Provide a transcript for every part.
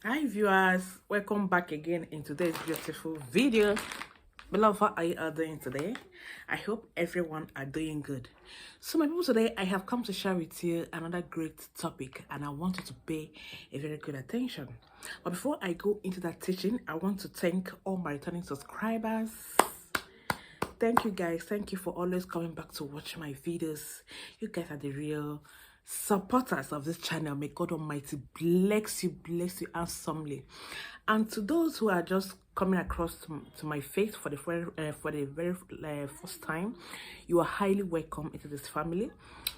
Hi viewers, welcome back again in today's beautiful video. Beloved, how are you all doing today? I hope everyone are doing good. So my people, today I have come to share with you another great topic, and I want you to pay a very good attention. But before I go into that teaching, I want to thank all my returning subscribers. Thank you guys. Thank you for always coming back to watch my videos. You guys are the real supporters of this channel. May God Almighty bless you handsomely. And to those who are just coming across to my face for the very first time, you are highly welcome into this family.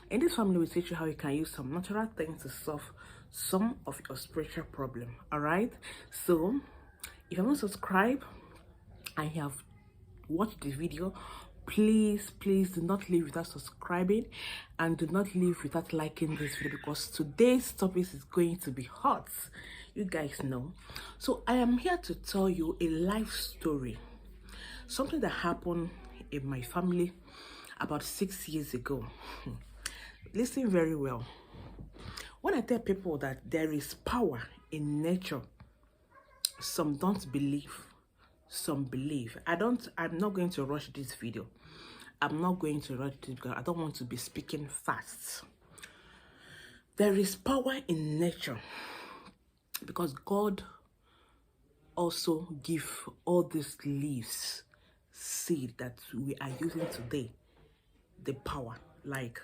In this family, we teach you how you can use some natural things to solve some of your spiritual problem. All right. So if you want to subscribe, I have watch the video, please do not leave without subscribing, and do not leave without liking this video, because today's topic is going to be hot, you guys know. So I am here to tell you a life story, something that happened in my family about 6 years ago. Listen very well. When I tell people that there is power in nature, some don't believe, some believe. I'm not going to rush this video. I'm not going to rush this because I don't want to be speaking fast. There is power in nature because God also give all these leaves, seed that we are using today, the power. Like,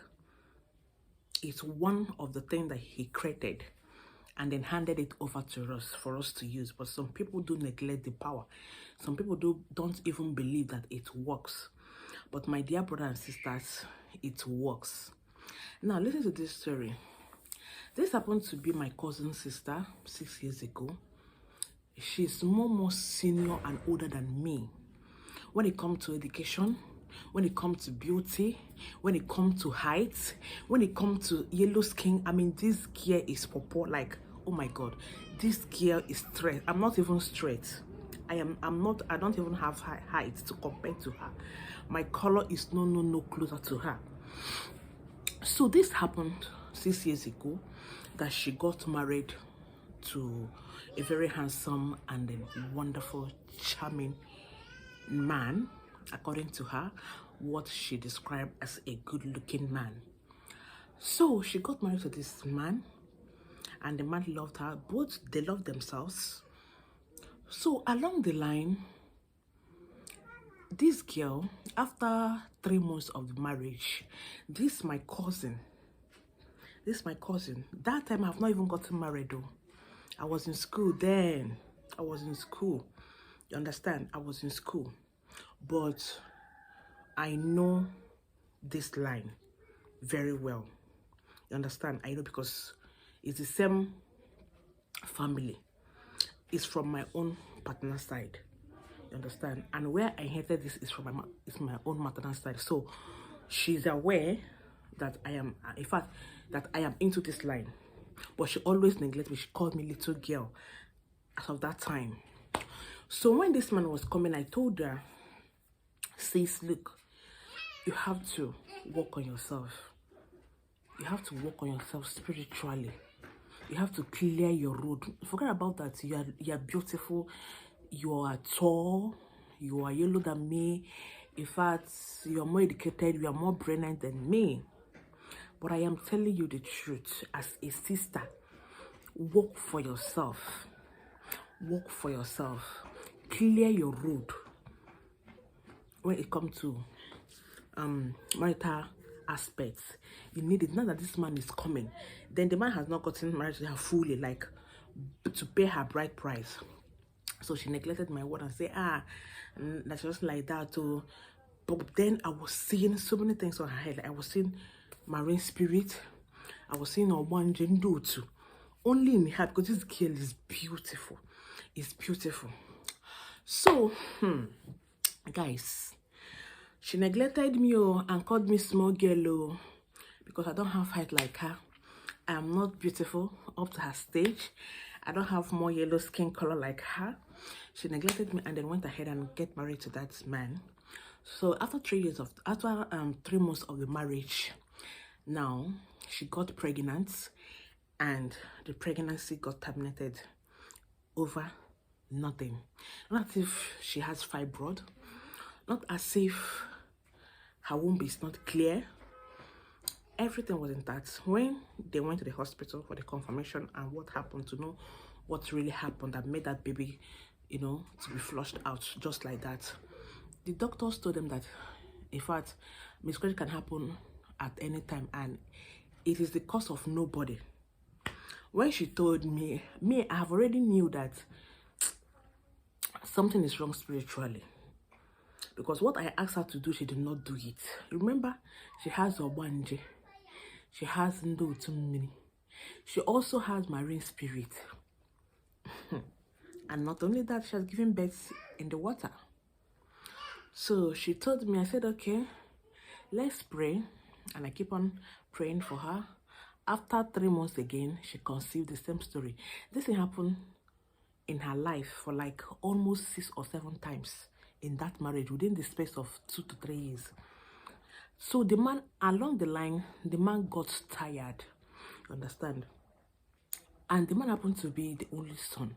it's one of the things that he created and then handed it over to us for us to use. But some people do neglect the power. Some people don't even believe that it works. But my dear brothers and sisters, it works. Now listen to this story. This happened to be my cousin's sister 6 years ago. She's more senior and older than me. When it comes to education, when it comes to beauty, when it comes to height, when it comes to yellow skin, I mean, this girl is purple. Like, oh my God, this girl is straight. I'm not even straight. I don't even have height to compare to her. My color is no closer to her. So this happened 6 years ago, that she got married to a very handsome and a wonderful, charming man, according to her, what she described as a good-looking man. So she got married to this man, and the man loved her. Both, they loved themselves. So along the line, this girl, after 3 months of the marriage, this my cousin, that time I've not even gotten married though. I was in school then. I was in school. You understand? I was in school. But I know this line very well. You understand? I know because it's the same family. It's from my own partner side. You understand? And where I inherited this is from my own maternal side. So she's aware that I am, in fact, that I am into this line. But she always neglected me. She called me little girl as of that time. So when this man was coming, I told her, sis, look, you have to work on yourself. You have to work on yourself spiritually. You have to clear your road. Forget about that. You are beautiful. You are tall. You are yellow than me. In fact, you are more educated. You are more brilliant than me. But I am telling you the truth. As a sister, work for yourself. Work for yourself. Clear your road when it comes to marital aspects. You need it. Now that this man is coming, then the man has not gotten married to her fully, like to pay her bride price. So she neglected my word and said, that's just like that too. But then I was seeing so many things on her head. I was seeing marine spirit. I was seeing a one gender too. Only in her, because this girl is beautiful. It's beautiful. So, guys, she neglected me and called me small girl because I don't have height like her. I am not beautiful up to her stage. I don't have more yellow skin color like her. She neglected me and then went ahead and get married to that man. So after 3 months of the marriage, now she got pregnant and the pregnancy got terminated over nothing. Not as if she has fibroid, not as if her womb is not clear. Everything was intact. When they went to the hospital for the confirmation and what happened, to know what really happened that made that baby, to be flushed out just like that, the doctors told them that, in fact, miscarriage can happen at any time and it is the cause of nobody. When she told me, I have already knew that something is wrong spiritually, because what I asked her to do, she did not do it. Remember, she has Obanje, she has Ndotumini, she also has marine spirit. And not only that, she has given birth in the water. So she told me, I said, okay, let's pray. And I keep on praying for her. After 3 months again, she conceived the same story. This thing happened in her life for like almost 6 or 7 times in that marriage within the space of 2 to 3 years. So the man, along the line, the man got tired, you understand? And the man happened to be the only son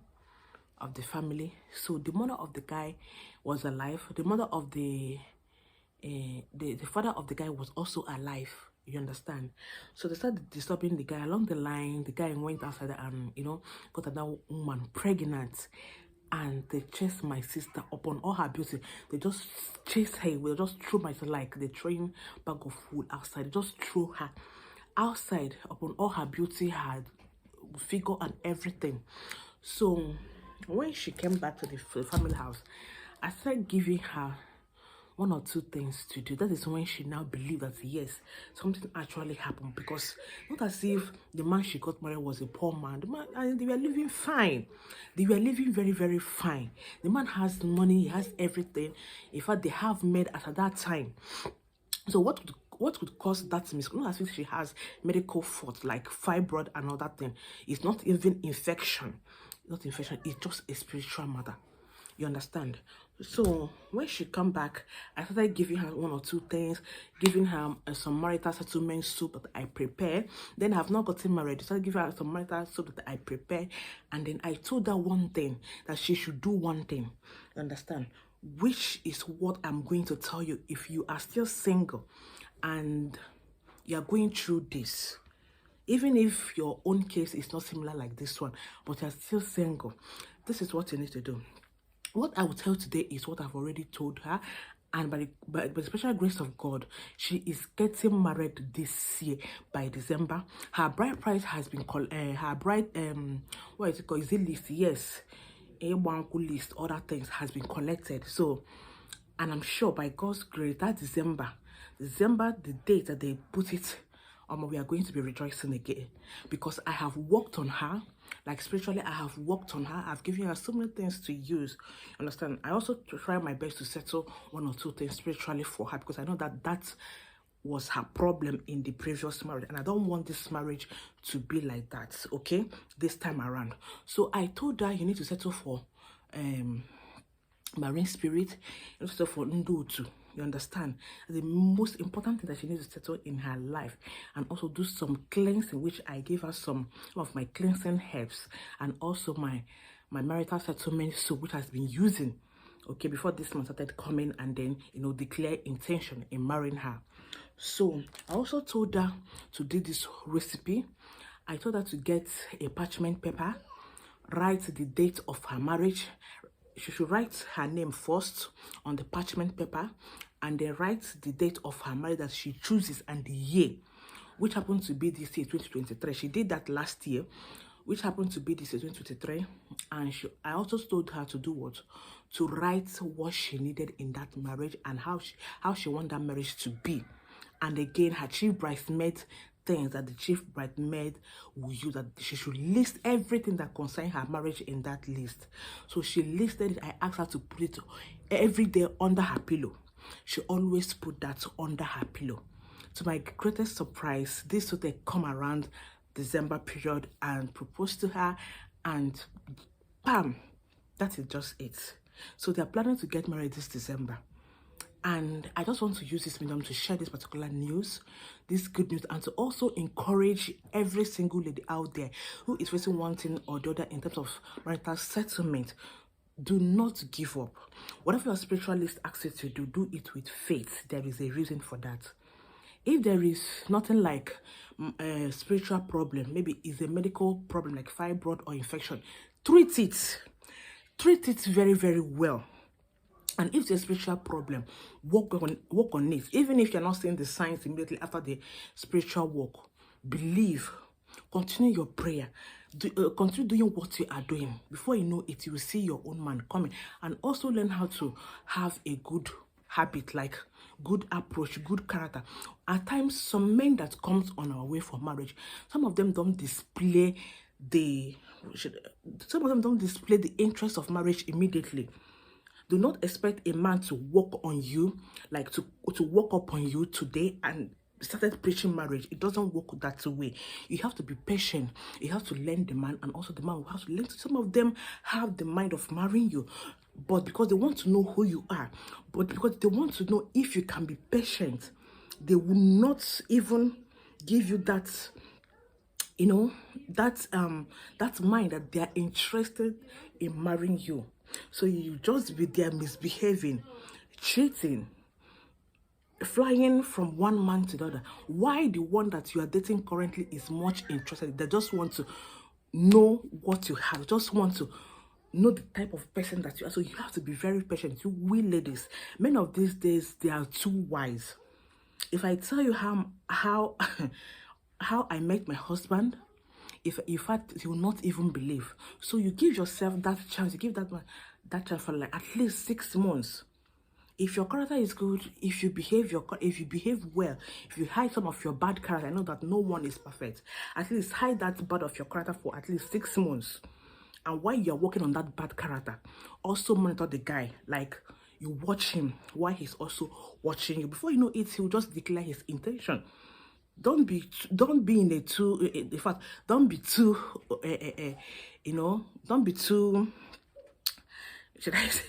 of the family. So the mother of the guy was alive. The mother of the father of the guy was also alive, you understand? So they started disturbing the guy. Along the line, the guy went outside and got another woman pregnant, and they chased my sister upon all her beauty. They just chased her. They just threw my sister like the throwing bag of food outside. They just threw her outside upon all her beauty, her figure and everything. So when she came back to the family house, I started giving her 1 or 2 things to do. That is when she now believed that yes, something actually happened, because not as if the man she got married was a poor man. The man, and they were living fine. They were living very, very fine. The man has money, he has everything. In fact, they have made at that time. So what could cause that miscarriage? Not as if she has medical fault like fibroid and all that thing. It's not even infection. Not infection, it's just a spiritual matter. You understand? So when she come back, I started giving her 1 or 2 things, giving her some marital settlement soup that I prepare. Then I have not gotten married. I started giving her some marital soup that I prepare, and then I told her one thing, that she should do one thing. You understand? Which is what I'm going to tell you. If you are still single and you are going through this, even if your own case is not similar like this one, but you're still single, this is what you need to do. What I will tell today is what I've already told her, and by the special grace of God, she is getting married this year by December. Her bride price has been called, her bride, what is it called? Is it list? Yes, a list, other things has been collected. So, and I'm sure by God's grace, that December, the date that they put it, we are going to be rejoicing again, because I have worked on her. Like spiritually, I have worked on her. I've given her so many things to use. Understand? I also try my best to settle 1 or 2 things spiritually for her, because I know that that was her problem in the previous marriage, and I don't want this marriage to be like that, okay, this time around. So I told her, you need to settle for marine spirit, you need to settle for Ndotu. You understand? The most important thing that she needs to settle in her life, and also do some cleansing, which I gave her some of my cleansing herbs, and also my marital settlement soup, which has been using, okay, before this man started coming, and then declare intention in marrying her. So I also told her to do this recipe. I told her to get a parchment paper, write the date of her marriage. She should write her name first on the parchment paper, and then write the date of her marriage that she chooses and the year, which happened to be this year, 2023. She did that last year, which happened to be this year, 2023. And I also told her to do what? To write what she needed in that marriage, and how she want that marriage to be. And again, her chief bridesmaid things that the chief bridesmaid will use, that she should list everything that concerns her marriage in that list. So she listed it. I asked her to put it every day under her pillow. She always put that under her pillow. To my greatest surprise, this so they come around December period and propose to her, and bam, that is just it. So they're planning to get married this December. And I just want to use this medium to share this particular news, this good news, and to also encourage every single lady out there who is facing one thing or the other in terms of marital settlement. Do not give up. Whatever your spiritualist asks you to do, do it with faith. There is a reason for that. If there is nothing like a spiritual problem, maybe it's a medical problem like fibroid or infection, treat it. Treat it very, very well. And if it's a spiritual problem, work on it. Even if you're not seeing the signs immediately after the spiritual work, believe. Continue your prayer. Continue doing what you are doing. Before you know it, you will see your own man coming. And also learn how to have a good habit, like good approach, good character. At times, some men that comes on our way for marriage, some of them don't display the interest of marriage immediately. Do not expect a man to work on you, like to walk up on you today and started preaching marriage. It doesn't work that way. You have to be patient. You have to learn the man, and also the man will have to learn. Some of them have the mind of marrying you, but because they want to know who you are, but because they want to know if you can be patient, they will not even give you that, you know, that mind that they are interested in marrying you. So you just be there misbehaving, cheating, flying from one man to the other. Why the one that you are dating currently is much interested? They just want to know what you have, just want to know the type of person that you are. So you have to be very patient. You we ladies, men of these days, they are too wise. If I tell you how how I met my husband, if in fact you will not even believe. So you give yourself that chance. You give that man that chance for like at least 6 months. If your character is good, if you behave well, if you hide some of your bad character, I know that no one is perfect. At least hide that bad of your character for at least 6 months. And while you're working on that bad character, also monitor the guy. Like, you watch him while he's also watching you. Before you know it, he'll just declare his intention. Don't be in a too, in fact, don't be too, you know, don't be too, should I say,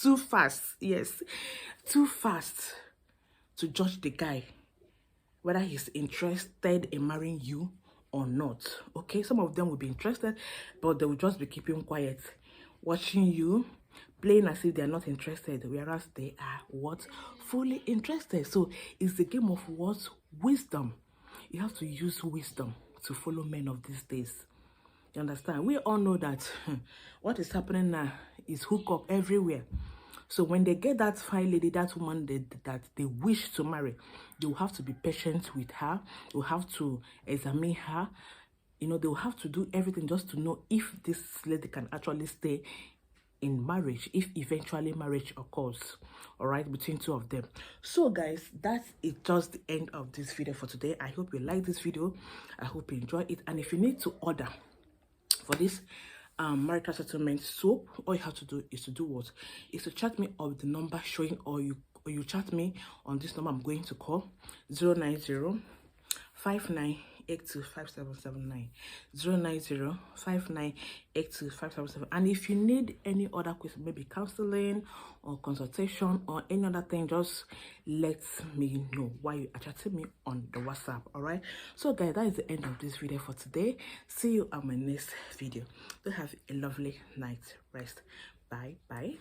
too fast. Yes, too fast to judge the guy, whether he's interested in marrying you or not. Okay, some of them will be interested, but they will just be keeping quiet, watching you, playing as if they are not interested, whereas they are what? Fully interested. So it's the game of what? Wisdom. You have to use wisdom to follow men of these days. You understand? We all know that what is happening now is hook up everywhere. So when they get that fine lady, that woman that they wish to marry, they will have to be patient with her. They will have to examine her. You know, they will have to do everything just to know if this lady can actually stay in marriage, if eventually marriage occurs, all right, between two of them. So guys, that is just the end of this video for today. I hope you like this video. I hope you enjoy it. And if you need to order for this marital settlement soap, all you have to do is to do what? Is to chat me up the number showing, or you chat me on this number I'm going to call, 090 59825779, 09059825777. And if you need any other question, maybe counseling or consultation or any other thing, just let me know while you are chatting me on the WhatsApp. All right, so guys, that is the end of this video for today. See you on my next video. Do have a lovely night rest. Bye bye.